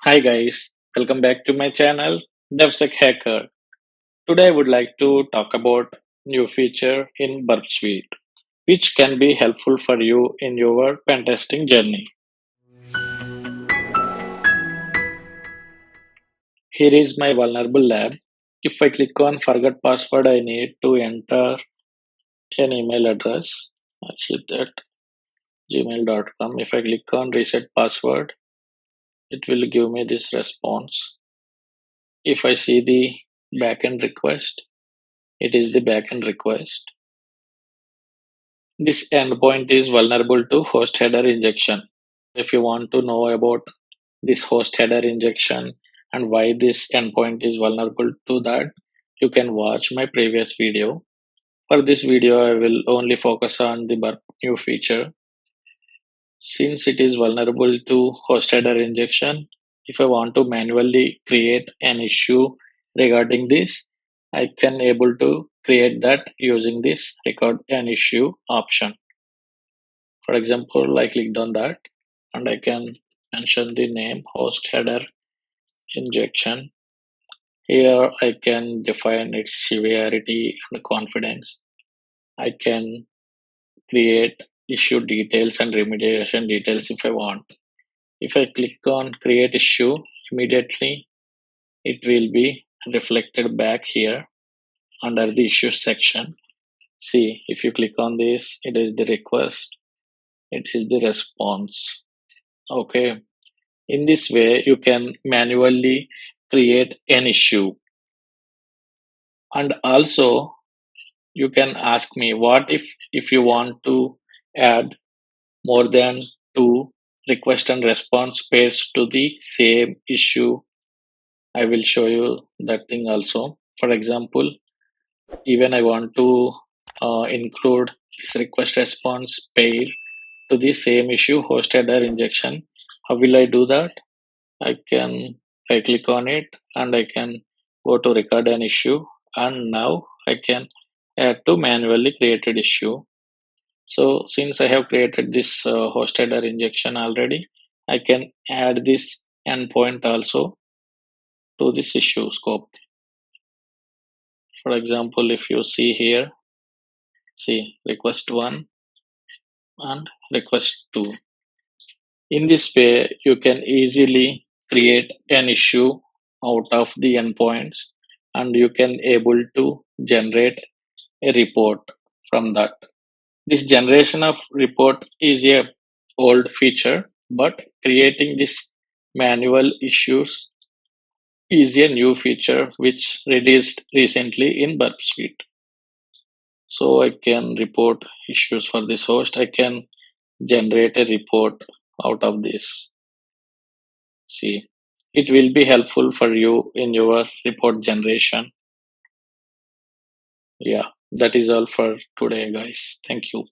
Hi guys, welcome back to my channel DevSec Hacker. Today I would like to talk about new feature in Burp Suite which can be helpful for you in your pentesting journey. Here is my vulnerable lab. If I click on forget password, I need to enter an email address. Actually that gmail.com. If I click on reset password, it will give me this response. If I see the backend request, it is the backend request. This endpoint is vulnerable to host header injection. If you want to know about this host header injection and why this endpoint is vulnerable to that, you can watch my previous video. For this video, I will only focus on the burp new feature. Since it is vulnerable to host header injection, if I want to manually create an issue regarding this, I can able to create that using this record an issue option. For example, I clicked on that and I can mention the name host header injection. Here I can define its severity and confidence. I can create issue details and remediation details if I want. If I click on create issue, immediately it will be reflected back here under the issues section. See, if you click on this, it is the request, it is the response. Okay. In this way, you can manually create an issue. And also, you can ask me what if you want to add more than two request and response pairs to the same issue. I will show you that thing also. For example, even I want to include this request response pair to the same issue host header injection. How will I do that? I can right click on it and I can go to record an issue, and now I can add to manually created issue. So since I have created this host header injection already, I can add this endpoint also to this issue scope. For example, if you see here, see request 1 and request 2. In this way, you can easily create an issue out of the endpoints and you can able to generate a report from that. This generation of report is a old feature, but creating this manual issues is a new feature which released recently in Burp Suite. So I can report issues for this host. I can generate a report out of this. See, it will be helpful for you in your report generation. Yeah, that is all for today, guys. Thank you.